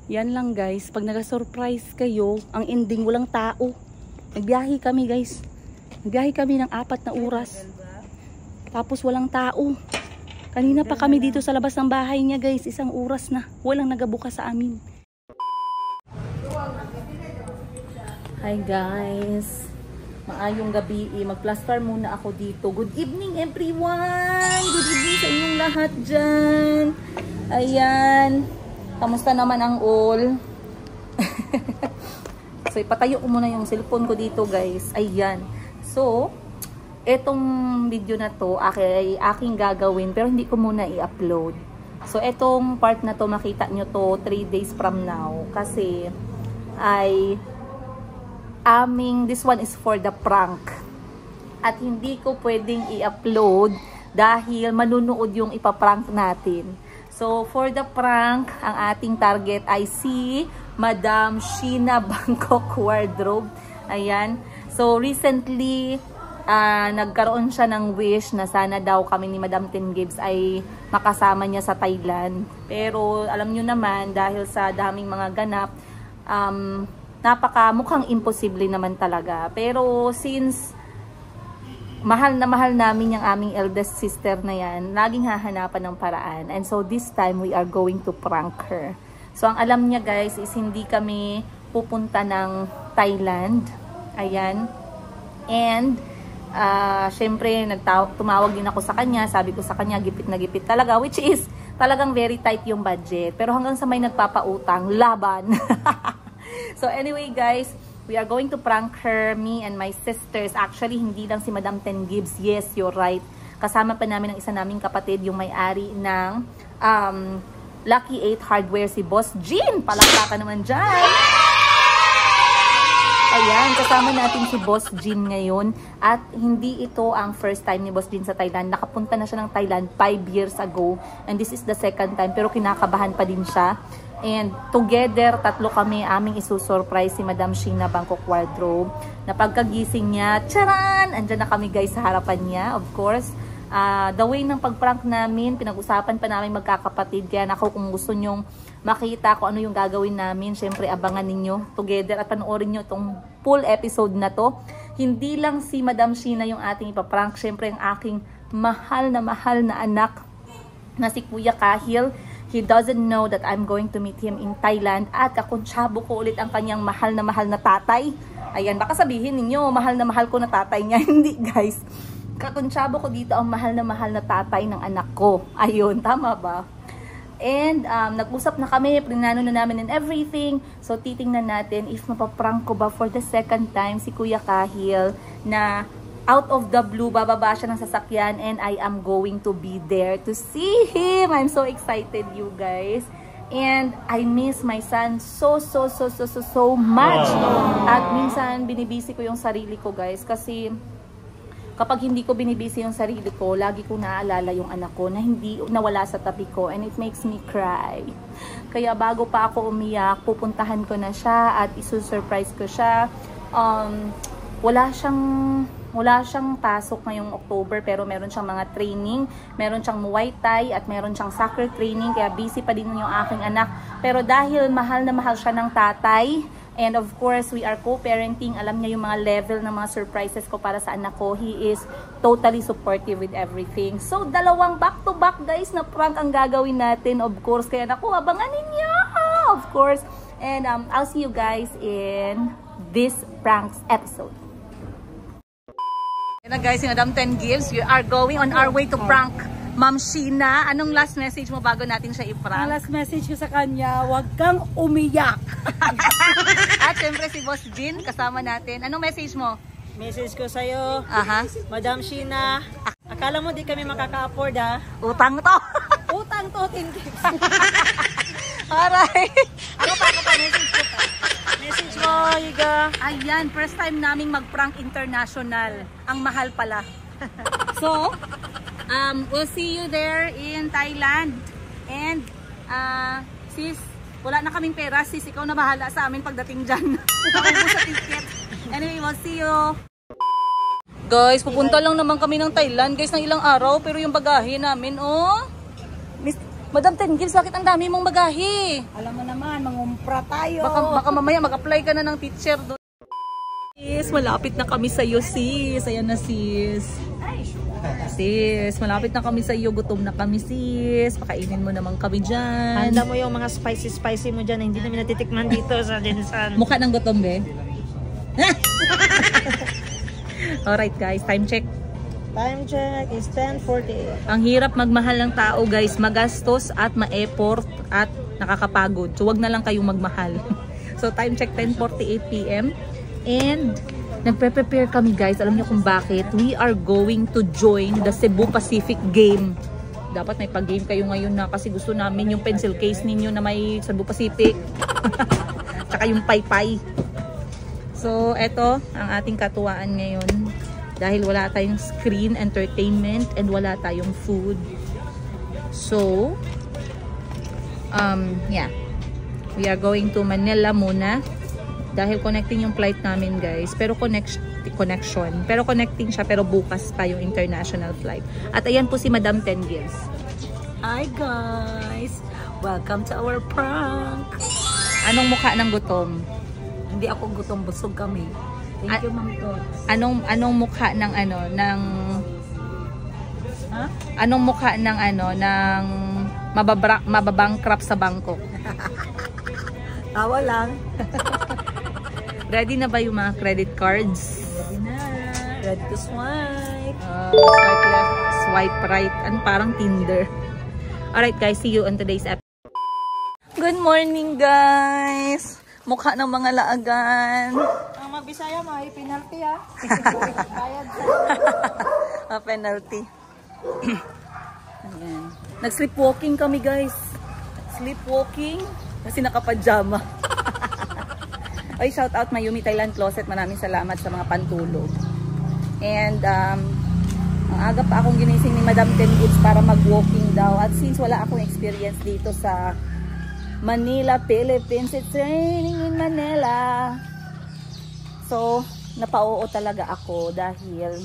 Yan lang guys, pag nag-surprise kayo, ang ending walang tao. Nagbiyahe kami guys. Nagbiyahe kami ng 4 na oras. Tapos walang tao. Kanina pa kami dito sa labas ng bahay niya guys, 1 oras na. Walang nagabukas sa amin. Hi guys. Maayong gabi. Mag-plaster muna ako dito. Good evening everyone! Good evening sa inyong lahat dyan. Ayan. Kamusta naman ang all? So, ipatayo ko muna yung cellphone ko dito, guys. Ayan. So, etong video na to, aking gagawin, pero hindi ko muna i-upload. So, etong part na to, makita nyo to 3 days from now. Kasi, this one is for the prank. At hindi ko pwedeng i-upload dahil manunood yung ipaprank natin. So, for the prank, ang ating target ay si Madam Sheena Bangkok Wardrobe. Ayan. So, recently, nagkaroon siya ng wish na sana daw kami ni Madam Ten Gibbs ay makasama niya sa Thailand. Pero, alam nyo naman, dahil sa daming mga ganap, mukhang imposible naman talaga. Pero, since mahal na mahal namin yung aming eldest sister na yan, laging hahanapan ng paraan. And so this time, we are going to prank her. So ang alam niya guys is hindi kami pupunta ng Thailand. Ayan. And, syempre, tumawag din ako sa kanya. Sabi ko sa kanya, gipit na gipit talaga. Which is, talagang very tight yung budget. Pero hanggang sa may nagpapautang, laban. So anyway guys, we are going to prank her, me and my sisters. Actually, hindi lang si Madam Ten Gibbs. Yes, you're right. Kasama pa namin ang isa naming kapatid, yung may-ari ng Lucky 8 Hardware, si Boss Jean. Palakpakan naman dyan. Ayan, kasama natin si Boss Jean ngayon. At hindi ito ang first time ni Boss Jean sa Thailand. Nakapunta na siya ng Thailand 5 years ago. And this is the second time. Pero kinakabahan pa din siya. And together, 3 kami, aming isusurprise si Madam Sheena Bangkok Wardrobe. Na pagkagising niya, tcharan! Andyan na kami guys sa harapan niya, of course. The way ng pagprank namin, pinag-usapan pa namin magkakapatid. Kaya ako, kung gusto nyong makita kung ano yung gagawin namin, syempre abangan ninyo together at panoorin nyo itong full episode na to. Hindi lang si Madam Sheena yung ating ipaprank. Syempre ang aking mahal na anak na si Kuya Kahil. He doesn't know that I'm going to meet him in Thailand. At kakuntsabo ko ulit ang kanyang mahal na tatay. Ayan, baka sabihin ninyo, mahal na mahal ko na tatay niya. Hindi guys. Kakuntsabo ko dito ang mahal na tatay ng anak ko. Ayun, tama ba? And nag-usap na kami, prinano na namin and everything. So titingnan natin if mapaprank ko ba for the second time si Kuya Kahil na out of the blue, bababa siya ng sasakyan and I am going to be there to see him. I'm so excited, you guys. And I miss my son so much. At minsan, binibisi ko yung sarili ko, guys. Kasi kapag hindi ko binibisi yung sarili ko, lagi ko naaalala yung anak ko na hindi nawala sa tabi ko. And it makes me cry. Kaya bago pa ako umiyak, pupuntahan ko na siya at isusurprise ko siya. Wala siyang pasok ngayong October pero meron siyang mga training, meron siyang Muay Thai at meron siyang soccer training kaya busy pa din yung aking anak. Pero dahil mahal na mahal siya ng tatay and of course we are co-parenting, alam niya yung mga level ng mga surprises ko para sa anak ko. He is totally supportive with everything. So dalawang back to back guys na prank ang gagawin natin of course. Kaya naku, abangan ninyo of course. And I'll see you guys in this pranks episode. Yan na guys, si Madam Ten Gibbs, we are going on our way to prank Ma'am Sheena. Anong last message mo bago natin siya i-prank? Ang last message ko sa kanya, huwag kang umiyak. At syempre si Boss Jean, kasama natin. Anong message mo? Message ko sa'yo, Madam Sheena, akala mo di kami makaka-afford ha? Utang to! Utang to, Ten Gibbs. Alright! Ako pa, message ko pa. Message mo, Iga. Ayan, first time naming mag-prank international. Ang mahal pala. So, we'll see you there in Thailand. And, sis, wala na kaming pera. Sis, ikaw na bahala sa amin pagdating dyan. Paubos sa ticket. Anyway, we'll see you. Guys, pupunta lang naman kami ng Thailand. Guys, ng ilang araw. Pero yung bagahe namin, oh. Madam Ten Gibbs, bakit ang dami mong magahi? Alam mo naman, mangumpra tayo. Baka mamaya mag-apply ka na ng teacher doon. Sis, malapit na kami sa iyo, sis. Ayan na, sis. Sis, malapit na kami sa iyo. Gutom na kami, sis. Pakainin mo naman kami dyan. Handa mo yung mga spicy mo dyan na hindi namin natitikman dito sa Dinsan. Mukha ng gutom, be. Alright, guys. Time check. Time check is 10:48. Ang hirap magmahal ng tao, guys. Magastos at ma-effort at nakakapagod. So, wag na lang kayong magmahal. So, time check 10:48 p.m. And nagpe-prepare kami, guys. Alam niyo kung bakit? We are going to join the Cebu Pacific game. Dapat may pag-game kayo ngayon na kasi gusto namin yung pencil case ninyo na may Cebu Pacific. Tsaka yung paypay. So, eto ang ating katuwaan ngayon. Dahil wala tayong screen entertainment and wala tayong food. So, yeah. We are going to Manila muna. Dahil connecting yung flight namin, guys. Pero connection. Pero connecting siya, pero bukas pa yung international flight. At ayan po si Madam Ten Gibbs. Hi, guys! Welcome to our prank! Anong mukha ng gutom? Hindi ako gutom, busog kami. Thank you, Ma'am Tots. Anong mukha ng Ha? Anong mukha ng ng mababankrupt sa bangko? Tawa lang. Ready na ba yung mga credit cards? Ready na. Ready to swipe. Swipe left, swipe right. And parang Tinder. Alright, guys. See you on today's episode. Good morning, guys! Mukha ng mga laagan. Ang magbisaya, may penalty ha. Bayad sa penalty. Ayan. Nag-sleepwalking kami, guys. Sleepwalking kasi naka-pajama. Ay, shout out Mayumi Thailand Closet. Maraming salamat sa mga pantulog. And ang aga pa akong ginising ni Madam Ten Gibbs para mag-walking daw. At since wala akong experience dito sa Manila, Philippines, it's raining in Manila. So, napao talaga ako dahil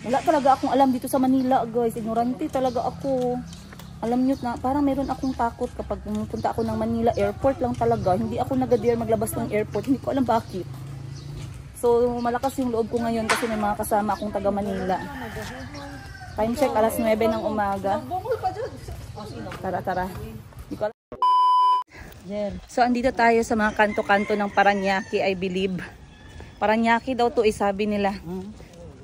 wala talaga akong alam dito sa Manila, guys. Ignorante talaga ako. Alam nyo na, parang meron akong takot kapag pumunta ako ng Manila airport lang talaga. Hindi ako nag-dare maglabas ng airport. Hindi ko alam bakit. So, malakas yung loob ko ngayon kasi may mga kasama akong taga Manila. Time check, alas 9 ng umaga. Tara, tara. Hindi ko alam. So, andito tayo sa mga kanto-kanto ng Paranaque, I believe. Paranaque daw to, sabi nila.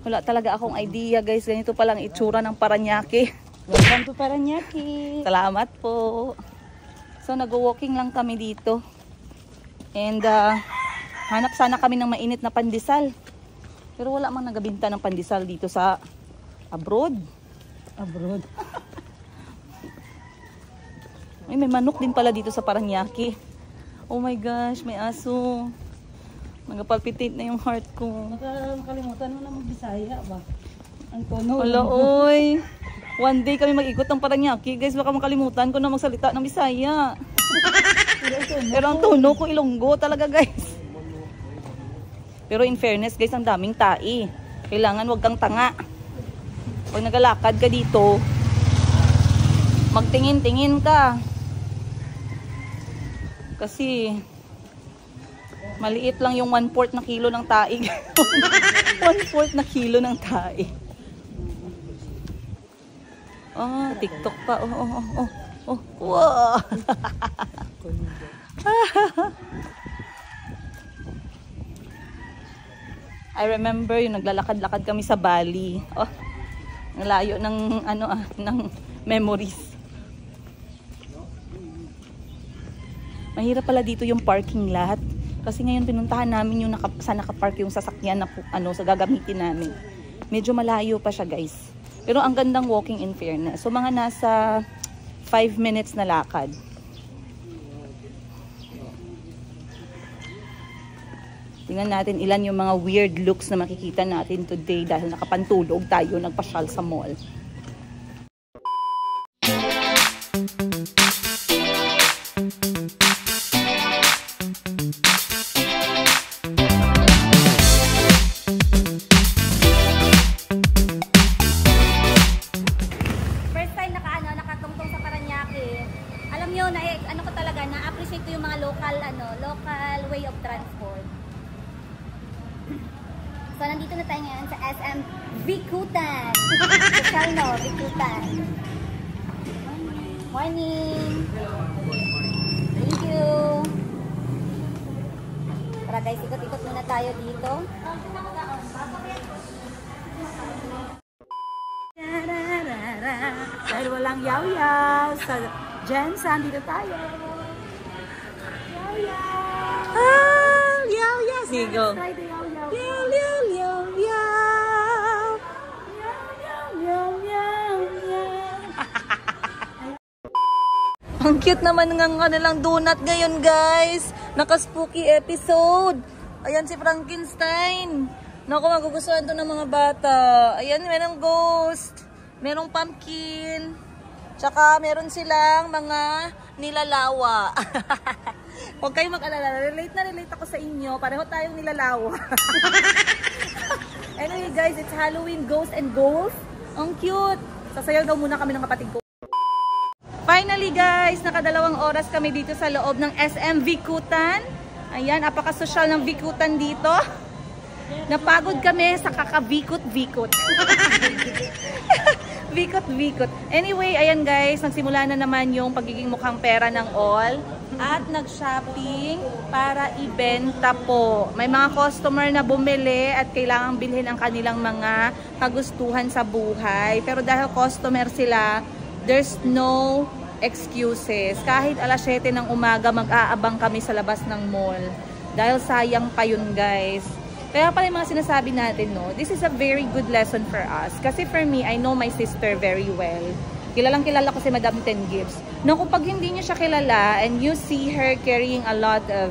Wala talaga akong idea, guys. Ganito palang itsura ng Paranaque. Welcome to Paranaque. Salamat po. So, nag-walking lang kami dito. And, hanap sana kami ng mainit na pandesal. Pero wala mang nagabinta ng pandesal dito sa abroad. Abroad. Ay, may manok din pala dito sa Paranaque. Oh my gosh, may aso. Nagapalpitate na yung heart ko. Makalimutan mo na mag-Bisaya ba? Ang tono. Wala, oy. One day kami mag-ikot ng Paranaque. Guys, baka makalimutan ko na magsalita ng Bisaya. Pero ang tono ko Ilonggo talaga, guys. Pero in fairness, guys, ang daming tai. Kailangan wag kang tanga. Pag nagalakad ka dito, magtingin-tingin ka. Kasi maliit lang yung 1/4 na kilo ng tai. 1/4 na kilo ng tai. Oh, TikTok pa. Oh. Wow. I remember yung naglalakad-lakad kami sa Bali. Oh, nalayo ng ng memories. Mahirap pala dito yung parking lot. Kasi ngayon pinuntahan namin yung saan nakapark yung sasakyan na sa gagamitin namin. Medyo malayo pa siya, guys. Pero ang gandang walking in fairness. So mga nasa 5 minutes na lakad. Tingnan natin ilan yung mga weird looks na makikita natin today dahil nakapantulog tayo, nagpasyal sa mall. ma-appreciate ko yung mga local way of transport. So, nandito na tayo ngayon sa SM Bikutan. Social, no? Bikutan. Morning! Thank you! Tara guys, ikot-ikot muna tayo dito. Dahil walang yaw-yaw sa Jensen, dito tayo. Yaw-yaw! Ah! Yaw-yaw! Sige, go. Yaw-yaw-yaw-yaw! Ang cute naman ng kanilang donut ngayon, guys. Naka-spooky episode. Ayan si Frankenstein. Naku, magugustuhan to ng mga bata. Ayan, merong ghost. Merong pumpkin. Tsaka meron silang mga nilalawa. Huwag kayong mag-alala. Relate ako sa inyo. Pareho tayong nilalawa. Anyway, guys, it's Halloween Ghost and Golf. Ang cute. Sasayaw daw muna kami ng kapatid ko. Finally guys, nakadalawang oras kami dito sa loob ng SM Bikutan. Ayan, apaka-social ng Bikutan dito. Napagod kami sa kakavikot-vikot. Vikot-vikot. Anyway, ayan guys, nagsimula na naman yung pagiging mukhang pera ng all. At nag-shopping para ibenta po. May mga customer na bumili at kailangang bilhin ang kanilang mga kagustuhan sa buhay. Pero dahil customer sila, there's no excuses. Kahit alas 7 ng umaga, mag-aabang kami sa labas ng mall. Dahil sayang pa yun, guys. Kaya pala yung mga sinasabi natin, no? This is a very good lesson for us. Kasi for me, I know my sister very well. Kilalang kilala ko si Madam Ten Gibbs. No, kapag hindi niyo siya kilala and you see her carrying a lot of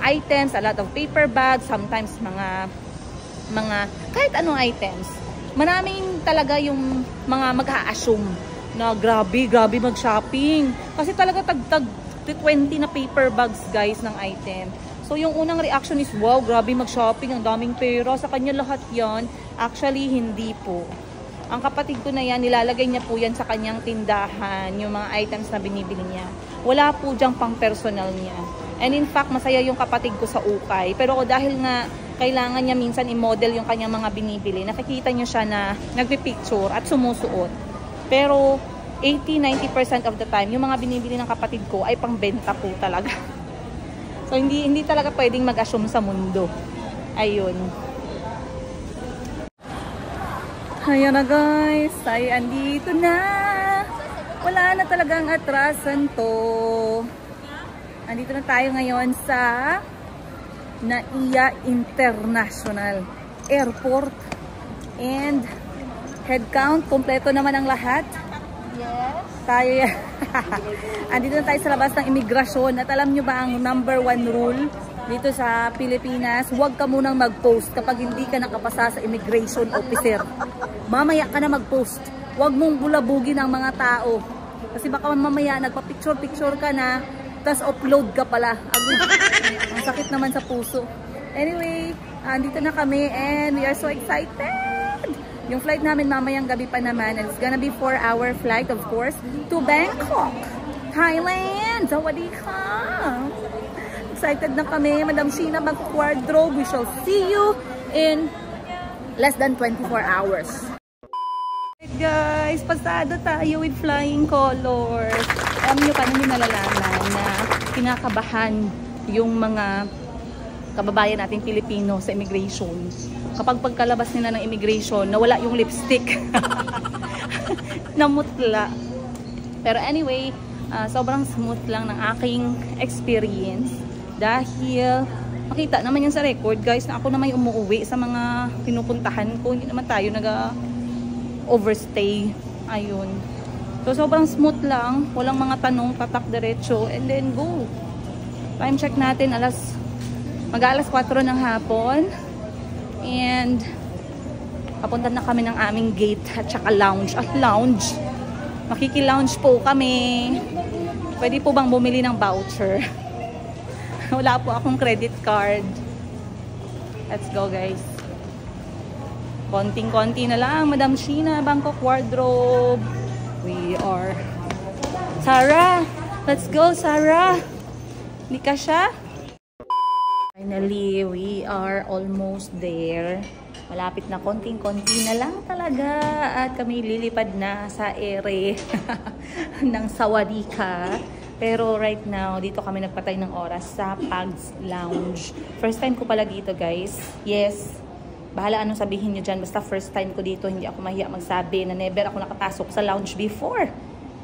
items, a lot of paper bags, sometimes mga kahit anong items. Maraming talaga yung mga mag-a-assume na grabe mag-shopping. Kasi talaga tag 20 na paper bags guys ng item. So yung unang reaction is, wow, grabe mag-shopping, ang daming pera, sa kanya lahat yan. Actually, hindi po. Ang kapatid ko na yan, nilalagay niya po yan sa kanyang tindahan, yung mga items na binibili niya. Wala po dyang pang personal niya. And in fact, masaya yung kapatid ko sa ukay. Pero dahil nga kailangan niya minsan i-model yung kanyang mga binibili, nakikita niyo siya na nagpipicture at sumusuot. Pero 80-90% of the time, yung mga binibili ng kapatid ko ay pangbenta po talaga. So hindi talaga pwedeng mag-assume sa mundo. Ayun. Ayan na guys, tayo andito na. Wala na talagang atrasan to. Andito na tayo ngayon sa NAIA International Airport. And head count, kompleto naman ang lahat. Yes. Tayo yan. Andito na tayo sa labas ng imigrasyon. At alam nyo ba ang number 1 rule dito sa Pilipinas? Huwag ka munang mag-post kapag hindi ka nakapasa sa immigration officer. Mamaya ka na mag-post. Huwag mong bulabugin ang mga tao. Kasi baka mamaya nagpa-picture-picture ka na, tas upload ka pala. Agad. Ang sakit naman sa puso. Anyway, andito na kami and we are so excited. Yung flight namin mamayang gabi pa naman. And it's gonna be 4-hour flight, of course, to Bangkok, Thailand. Sawadee ka! Excited na kami. Madam Sheena Bangkok Wardrobe. We shall see you in less than 24 hours. Hey guys, pasado tayo with flying colors. Alam nyo, paano nyo nalalaman na kinakabahan yung mga kababayan natin Pilipino sa immigration? Kapag pagkalabas nila ng immigration, nawala yung lipstick. Namutla. Pero anyway, sobrang smooth lang ng aking experience. Dahil makita naman yan sa record guys na ako naman yung umuwi sa mga pinupuntahan ko. Hindi naman tayo nag-overstay. Ayun. So sobrang smooth lang. Walang mga tanong, tatak diretso. And then go. Time check natin mag-alas 4 ng hapon. And papunta na kami ng aming gate at saka lounge. At lounge. Makiki-lounge po kami. Pwede po bang bumili ng voucher? Wala po akong credit card. Let's go guys. Konting-konti na lang. Madam Sheena Bangkok Wardrobe. We are Sarah. Let's go Sarah. Hindi ka siya? Finally, we are almost there. Malapit na, konting-konti na lang talaga. At kami lilipad na sa ere ng Sawadika. Pero right now, dito kami nagpatay ng oras sa Pags Lounge. First time ko pala dito, guys. Yes, bahala anong sabihin nyo dyan. Basta first time ko dito, hindi ako mahiya magsabi na never ako nakapasok sa lounge before.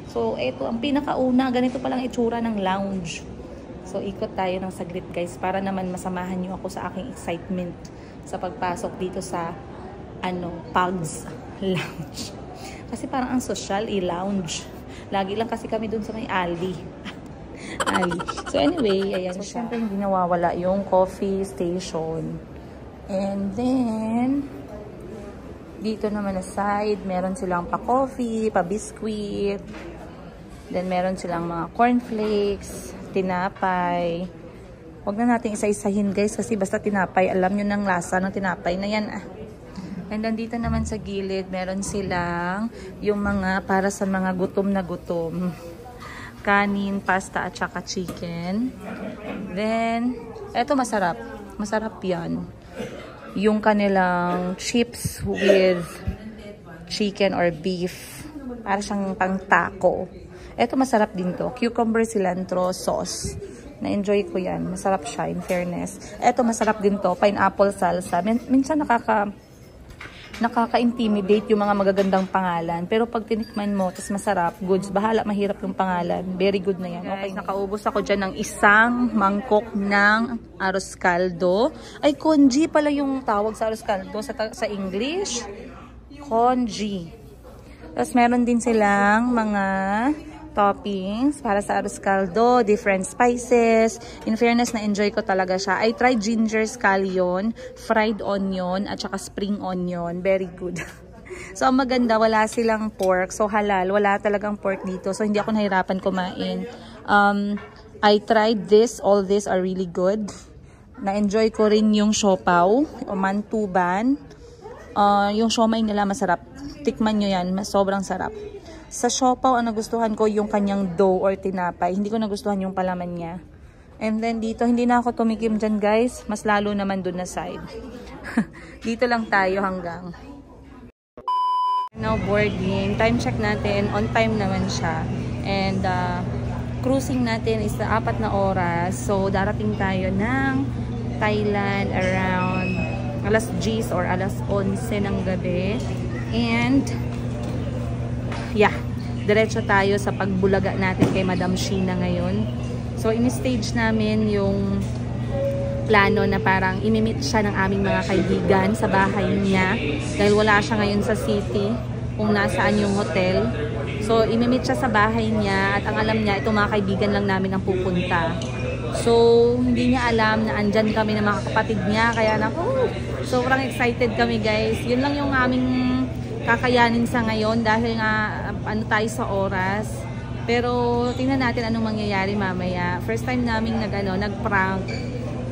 So, ito ang pinakauna. Ganito palang itsura ng lounge. So, ikot tayo ng saglit, guys, para naman masamahan nyo ako sa aking excitement sa pagpasok dito sa Pags Lounge. Kasi parang ang social, lounge. Lagi lang kasi kami dun sa may alley. So, anyway, ayan siya. So, syempre, hindi nawawala yung coffee station. And then, dito naman na side, meron silang pa-coffee, pa-biscuit. Then, meron silang mga cornflakes, tinapay. Huwag na natin isa-isahin, guys, kasi basta tinapay, alam nyo ng lasa ng tinapay na yan. And then dito naman sa gilid, meron silang yung mga para sa mga gutom na gutom. Kanin, pasta, at saka chicken. Then, eto masarap. Masarap yan. Yung kanilang chips with chicken or beef. Para siyang pang taco. Eto masarap din to. Cucumber cilantro sauce. Na-enjoy ko yan. Masarap siya, in fairness. Eto masarap din to. Pineapple salsa. Minsan nakaka-intimidate yung mga magagandang pangalan. Pero pag tinikman mo, tas masarap, goods, bahala, mahirap yung pangalan. Very good na yan. Okay, nakaubos ako dyan ng isang mangkok ng arroz caldo. Ay, congee pala yung tawag sa arroz caldo sa English. Congee. Tapos meron din silang mga toppings para sa arroz caldo, different spices. In fairness, na-enjoy ko talaga siya. I tried ginger scallion, fried onion, at saka spring onion. Very good. So, ang maganda, wala silang pork. So, halal. Wala talagang pork dito. So, hindi ako nahirapan kumain. I tried this. All these are really good. Na-enjoy ko rin yung siopaw o mantuban. Yung siomay nila masarap. Tikman nyo yan. Sobrang sarap. Sa siopaw, ang nagustuhan ko yung kanyang dough or tinapay. Hindi ko nagustuhan yung palaman niya. And then dito, hindi na ako tumikim dyan, guys. Mas lalo naman dun na side. Dito lang tayo hanggang. Now boarding. Time check natin. On time naman siya. And cruising natin is 4 na oras. So, darating tayo ng Thailand around alas 10 or alas 11 ng gabi. And yeah, diretso tayo sa pagbulaga natin kay Madam Sheena ngayon. So, in-stage namin yung plano na parang imimit siya ng aming mga kaibigan sa bahay niya. Dahil wala siya ngayon sa city kung nasaan yung hotel. So, imimit siya sa bahay niya at ang alam niya, itong mga kaibigan lang namin ang pupunta. So, hindi niya alam na andyan kami ng mga kapatid niya. Kaya naku, sobrang excited kami, guys. Yun lang yung aming kakayanin sa ngayon dahil nga ano tayo sa oras. Pero tingnan natin anong mangyayari mamaya. First time naming nag-prank.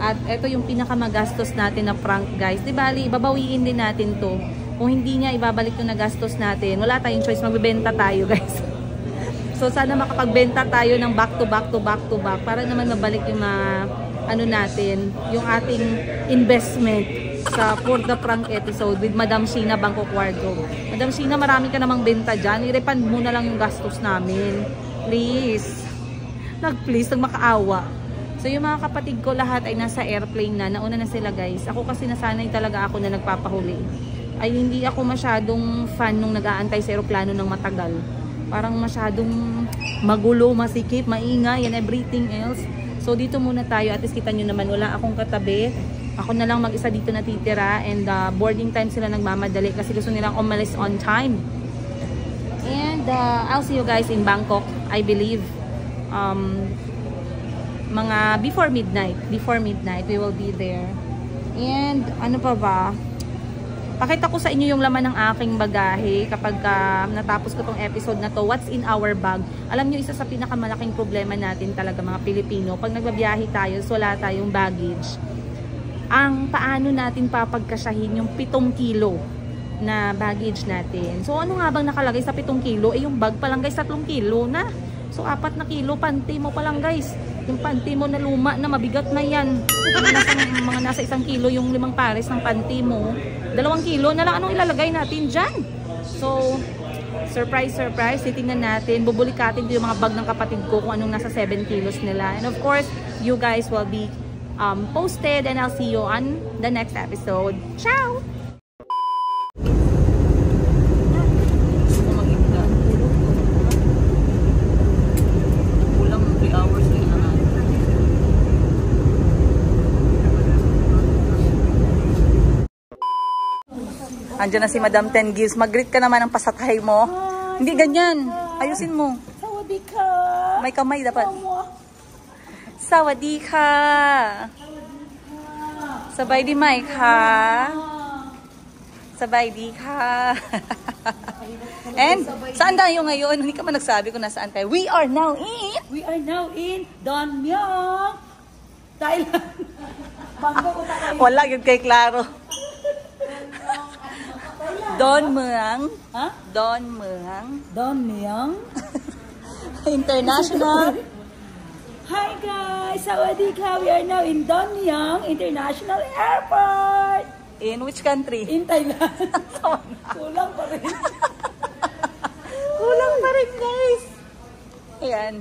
At ito yung pinakamagastos natin na prank, guys. Di bali, babawiin din natin to. Kung hindi niya ibabalik yung nagastos natin, wala tayong choice, magbebenta tayo, guys. So sana makapagbenta tayo ng back to back para naman mabalik yung ano natin, yung ating investment sa For the Prank episode with Madam Sheena Bangkok Wardrobe. Madam Sheena, marami ka namang benta dyan. I-refund mo na lang yung gastos namin. Please. Please, magmakaawa. So, yung mga kapatid ko lahat ay nasa airplane na. Nauna na sila, guys. Ako kasi nasanay talaga ako na nagpapahuli. Ay hindi ako masyadong fan nung nag-aantay sa aeroplano ng matagal. Parang masyadong magulo, masikip, maingay, and everything else. So, dito muna tayo. At least kita nyo naman, wala akong katabi. Ako na lang mag-isa dito natitira and boarding time sila nagmamadali kasi gusto nilang umalis on time. And I'll see you guys in Bangkok, I believe. Mga before midnight we will be there. And ano pa ba? Pakita ko sa inyo yung laman ng aking bagahe kapag natapos ko tong episode na to. What's in our bag? Alam nyo, isa sa pinakamalaking problema natin talaga mga Pilipino, pag nagbabiyahe tayo, so wala tayong baggage. Ang paano natin papagkasyahin yung 7 kilo na baggage natin. So ano nga bang nakalagay sa 7 kilo? Eh yung bag pa lang, guys, 3 kilo na. So 4 na kilo, panty mo pa lang, guys. Yung panty mo na luma na, mabigat na yan. Mga nasa 1 kilo yung 5 pares ng panty mo. 2 kilo na lang, anong ilalagay natin dyan? So, surprise, surprise. Titingnan natin, bubulikatin ko yung mga bag ng kapatid ko kung anong nasa 7 kilos nila. And of course, you guys will be posted and I'll see you on the next episode. Ciao! Andiyan na si Madam 10 Gives. Mag-greet ka naman ng pasatay mo. Hindi ganyan. Ayusin mo. Sawadika. May kamay dapat. Sawadika. Sabay di Mike ha. Sabay di ka. And saan tayo ngayon? Hindi ka man nagsabi kung nasaan tayo. We are now in Don Mueang, Thailand. Bangko ko tayo. Wala yun kay Claro. Don Mueang. Ha? Don Mueang. Don Mueang. International. Hi guys! Sawadika! We are now in Don Mueang International Airport! In which country? In Thailand. Kulang pa rin. Kulang pa rin, guys. Ayan.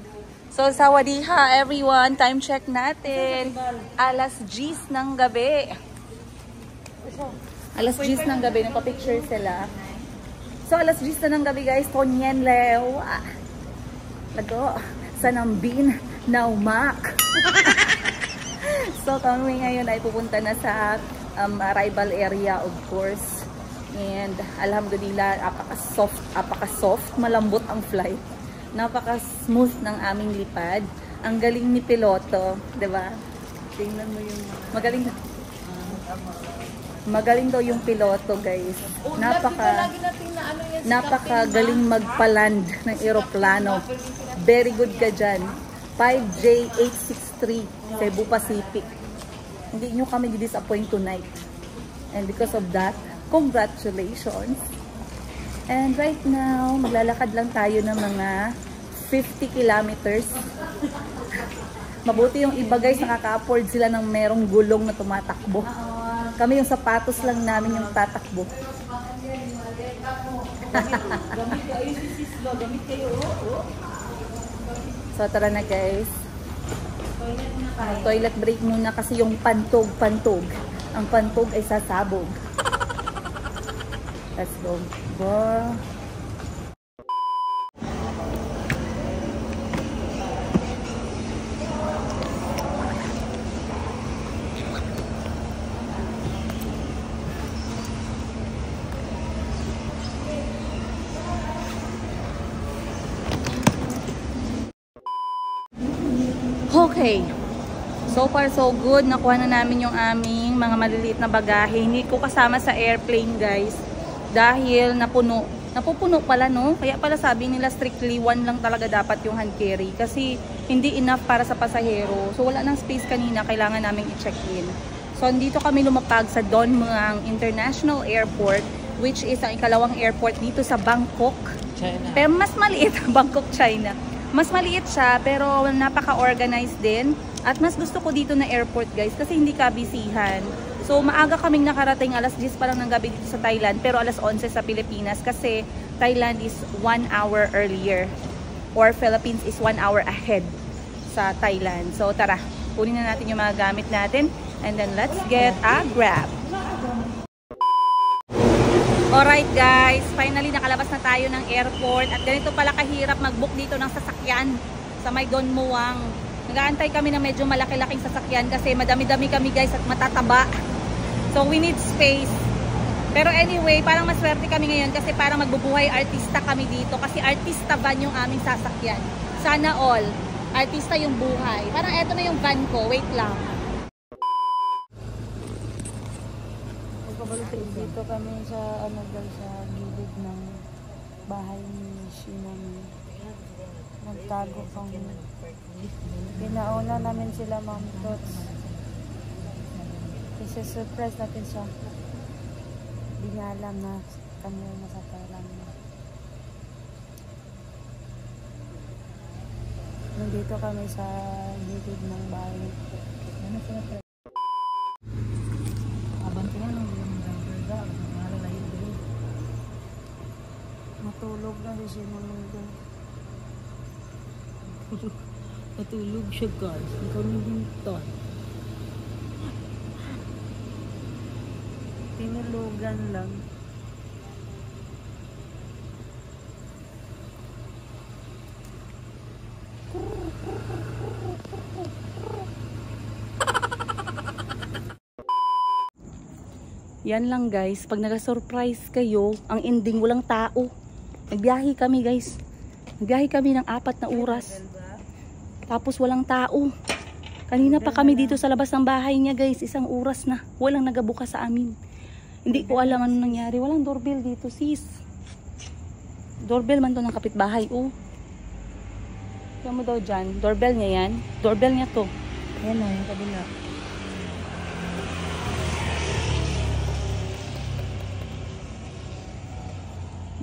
So, sawadika everyone. Time check natin. Alas 10 ng gabi. Alas 10 ng gabi. Nagpa-picture sila. So, alas 10 na ng gabi, guys. Tonyen Leo. Lago. Sanambin. Naumak. So, kami ngayon ay pupunta na sa arrival area, of course. And alhamdulillah, apaka-soft, malambot ang flight. Napaka-smooth ng aming lipad. Ang galing ni piloto, 'di ba? Tingnan mo yung magaling daw yung piloto, guys. Napaka-galing magpaland ng eroplano. Very good ka dyan. 5J863 Cebu Pacific. Hindi nyo kami di-disappoint tonight. And because of that, congratulations. And right now, maglalakad lang tayo ng mga 50 kilometers. Mabuti yung iba, guys, nakaka-afford sila ng merong gulong na tumatakbo. Kami yung sapatos lang namin yung tatakbo. So tara na, guys. Toilet break muna kasi yung pantog. Ang pantog ay sasabog. Let's go. Go. Okay. So far so good. Nakuha na namin yung aming mga maliliit na bagahe. Hindi ko kasama sa airplane, guys. Dahil napuno. Napupuno pala, no? Kaya pala sabi nila strictly 1 lang talaga dapat yung hand carry. Kasi hindi enough para sa pasahero. So wala nang space kanina. Kailangan namin i-check-in. So dito kami lumapag sa Don Mueang International Airport, which is ang ikalawang airport dito sa Bangkok, China. Pero mas maliit. Bangkok, China. Mas maliit siya, pero napaka-organized din. At mas gusto ko dito na airport, guys, kasi hindi ka bisihan. So, maaga kaming nakarating, alas 10 pa lang ng gabi dito sa Thailand, pero alas 11 sa Pilipinas, kasi Thailand is 1 hour earlier. Or Philippines is 1 hour ahead sa Thailand. So, tara, kunin na natin yung mga gamit natin. And then, let's get a Grab. Alright guys, finally nakalabas na tayo ng airport at ganito pala kahirap mag-book dito ng sasakyan sa may Don Mueang. Nag-aantay kami ng medyo malaki-laking sasakyan kasi madami-dami kami, guys, at matataba. So we need space. Pero anyway, parang maswerte kami ngayon kasi parang magbubuhay artista kami dito kasi artista van yung aming sasakyan. Sana all, artista yung buhay. Parang eto na yung van ko, wait lang. Dito kami sa sa gilid ng bahay ni Shinon. Nagtago kami. Pinauna namin sila, Ma'am Tots. Kasi surprise natin siya. Hindi niya alam na kami nasa Thailand na. Nandito kami sa likod ng bahay. Ano sa natin? Abante nga nung driver malalay din. Matulog na rin siya ng mundo. Matulog siya guys. Ikaw na binton. Tinulugan lang. Yan lang guys, pag nag-surprise kayo, ang ending walang tao. Nagbiyahe kami guys. Nagbiyahe kami ng 4 na oras. Tapos walang tao. Kanina pa kami dito sa labas ng bahay niya guys, 1 oras na. Walang nagabukas sa amin. Hindi ko alam ano nangyari. Walang doorbell dito sis. Doorbell man to ng kapitbahay oh. Yan mo daw dyan. Doorbell niya yan. Doorbell niya to. Ayan o, yung kabila.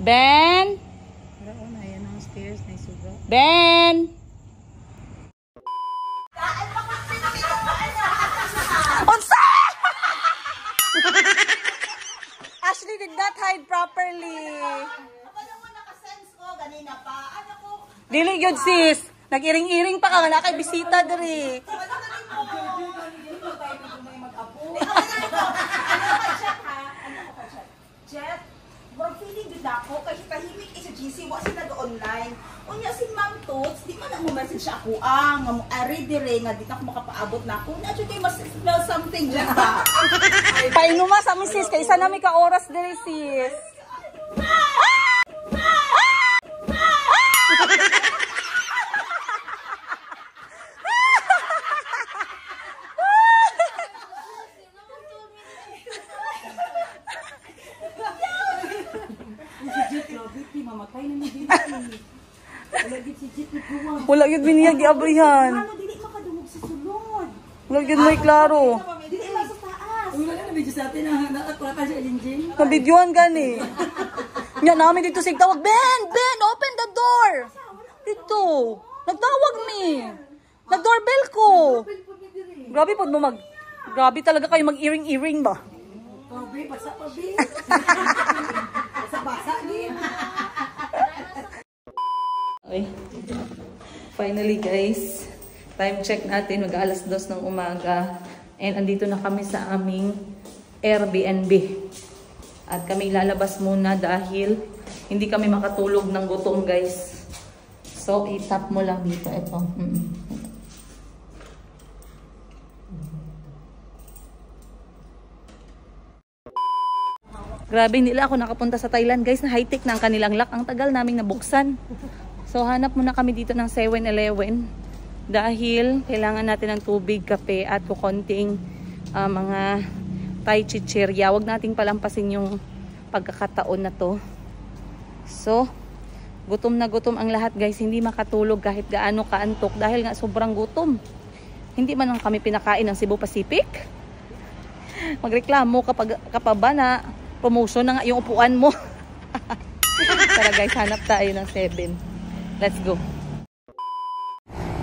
Ben! Pero na, yan ang stairs na isuga. Ben! Unsa? Ashley did not hide properly. Dili yun sis. Nag-iring-iring pa ka nga kay bisita diri. Jet, wag feeling din ako kasi tahimik sa GC wa sila nag-online. Unya si Ma'am Tots, di man mo message ako nga mo ari dire nga di ka ako makapaabot na ako. Na jud kay mas smell something dyan ba. Painuma sa amin sis, kaysa nami ka oras diri sis. Wala yun biniyag iabrihan. Ano dili makadungog sa sulod. Wala yun may klaro. Dili lang sa taas. Wala na video sa atin na nakakuha siya linjing. Nabidyoan gani. Nga namin dito sig tawag, Ben! Ben! Open the door! Dito. Nagtawag mi. Nag-doorbell ko. Grabe po mo mag... Grabe talaga kayo mag-earring-earring ba? Pabi, basa pabi. Basa-basa din. Okay. Finally guys, time check natin, mag-alas 2 ng umaga. And andito na kami sa aming Airbnb. At kami lalabas muna dahil hindi kami makatulog ng gutom guys. So, itap mo lang dito. Ito. Grabe, nila ako nakapunta sa Thailand guys, na high-tech na ang kanilang lock. Ang tagal naming nabuksan. So, hanap muna kami dito ng 7-Eleven dahil kailangan natin ng tubig, kape at kukonting mga Thai chichirya. Huwag nating palampasin yung pagkakataon na to. So, gutom na gutom ang lahat guys. Hindi makatulog kahit gaano kaantok dahil nga sobrang gutom. Hindi man lang kami pinakain ng Cebu Pacific. Magreklamo kapag ba na promotion na nga yung upuan mo. Tara guys, hanap tayo ng 7. Let's go.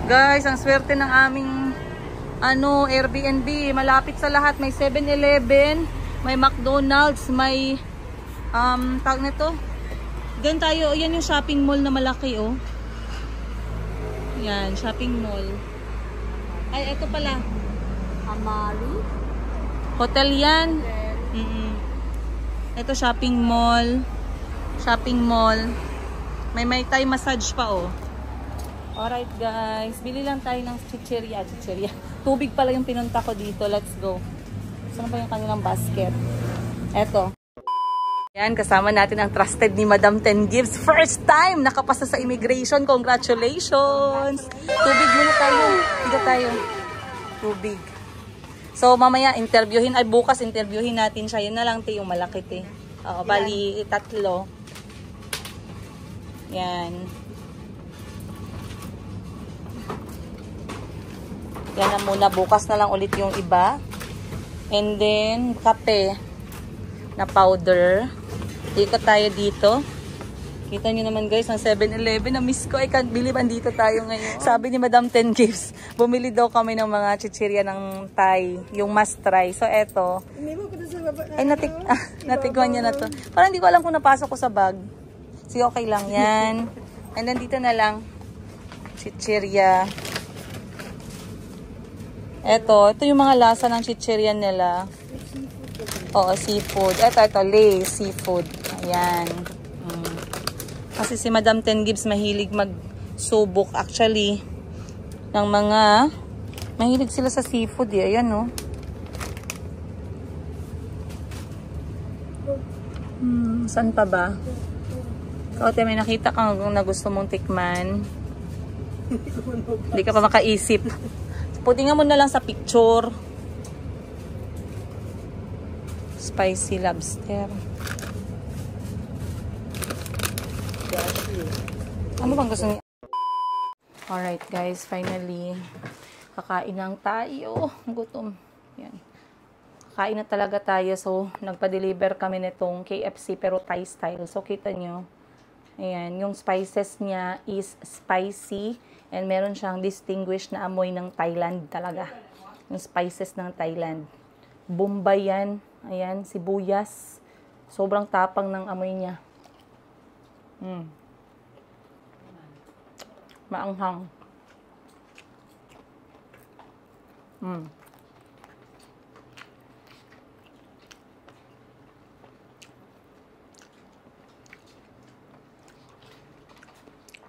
Guys, ang swerte ng aming Airbnb. Malapit sa lahat. May 7-Eleven, may McDonald's, may tawag nito. Diyan tayo, yan yung shopping mall na malaki oh. Yan, shopping mall. Ay, ito pala. Amari? Hotel yan. Ito shopping mall. Shopping mall. May Thai massage pa oh. Alright guys, bili lang tayo ng chichirya. Tubig pala yung pinunta ko dito. Let's go. Saan ba yung kanilang basket? Eto. Yan, kasama natin ang trusted ni Madam Ten Gives. First time nakapasa sa immigration. Congratulations! Tubig muna tayo. Dito tayo. Tubig. So mamaya interviewin, ay bukas interviewin natin siya. Yun na lang yung malaki te. Oo, bali 3. Yan. Yan na muna. Bukas na lang ulit yung iba. And then, kape na powder. Ikot tayo dito. Kita nyo naman guys, ang 7-Eleven. Na-miss ko. I can't believe andito tayo ngayon. Sabi ni Madam 10 Gifts, bumili daw kami ng mga chichirya ng Thai. Yung must try. So eto. Ay, natiguan niya na to. Parang hindi ko alam kung napasok ko sa bag. Sige, okay lang yan. And then dito na lang. Chichirya. Ito yung mga lasa ng chichirya nila. Oo, seafood. Ito, Lay's seafood. Ayan. Kasi si Madam 10 Gibbs mahilig magsubok actually ng mga mahilig sila sa seafood eh. Ayan no. Saan pa ba? Ikaw may nakita kang na gusto mong tikman. Hindi ka pa makaisip. Putingan mo na lang sa picture. Spicy lobster. Ano bang gusto niya? Alright guys, finally kakain ng tayo. Gutom. Yan. Kakain na talaga tayo. So, nagpa-deliver kami nitong KFC pero Thai style. So, kita nyo. Ayan. Yung spices niya is spicy. And meron siyang distinguished na amoy ng Thailand talaga. Yung spices ng Thailand. Bombay yan. Ayan, sibuyas. Sobrang tapang ng amoy niya. Maanghang.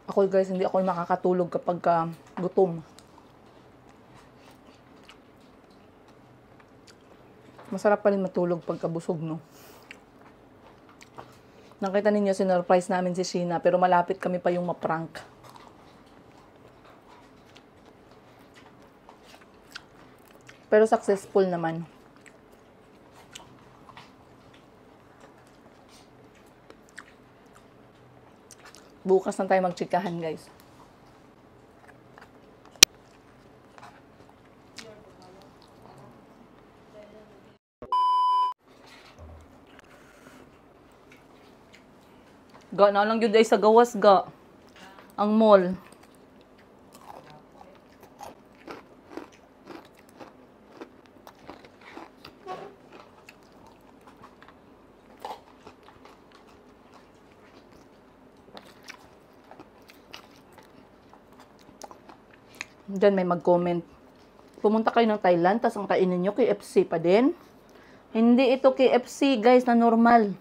Ako guys, hindi ako makakatulog kapag gutom. Masarap pa rin matulog pagka busog, no? Nakita ninyo, sinurprise namin si Sheena, pero malapit kami pa yung maprank. Pero successful naman. Bukas na tayo magchikahan, guys. Ga na lang yun ay sa gawas ga. Ang mall. Diyan may mag-comment. Pumunta kayo ng Thailand, tas ang kainin nyo KFC pa din. Hindi ito KFC, guys, na normal.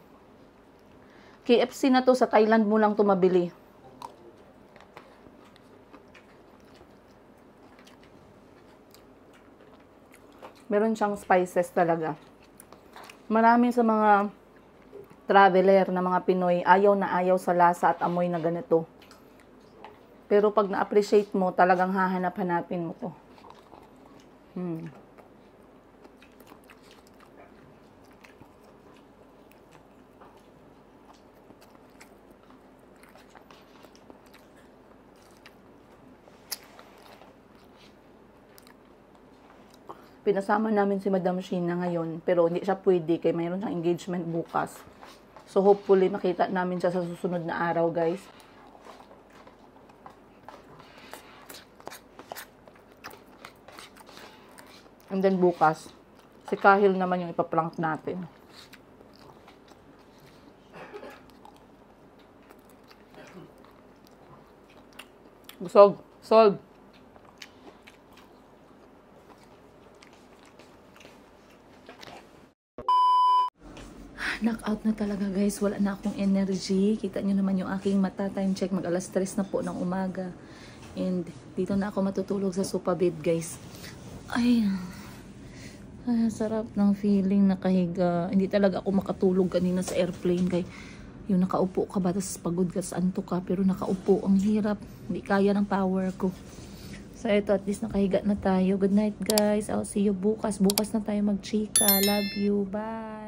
KFC na to, sa Thailand mo lang to mabili. Meron siyang spices talaga. Marami sa mga traveler na mga Pinoy, ayaw na ayaw sa lasa at amoy na ganito. Pero pag na-appreciate mo, talagang hahanap-hanapin mo to. Pinasama namin si Madam Sheena ngayon, pero hindi siya pwede kaya mayroon siyang engagement bukas. So hopefully makita namin siya sa susunod na araw, guys. And then bukas, si Kahil naman yung ipaprank natin. Busog. Solve. Knockout na talaga guys. Wala na akong energy. Kita nyo naman yung aking mata. Time check. Mag alas 3 na po ng umaga. And dito na ako matutulog sa sofa bed guys. Ay, sarap ng feeling nakahiga. Hindi talaga ako makatulog kanina sa airplane. Kay yung nakaupo ka ba, tapos pagod ka, antok ka, pero nakaupo. Ang hirap. Hindi kaya ng power ko. So ito, at least nakahiga na tayo. Good night guys. I'll see you bukas. Bukas na tayo magchika. Love you. Bye.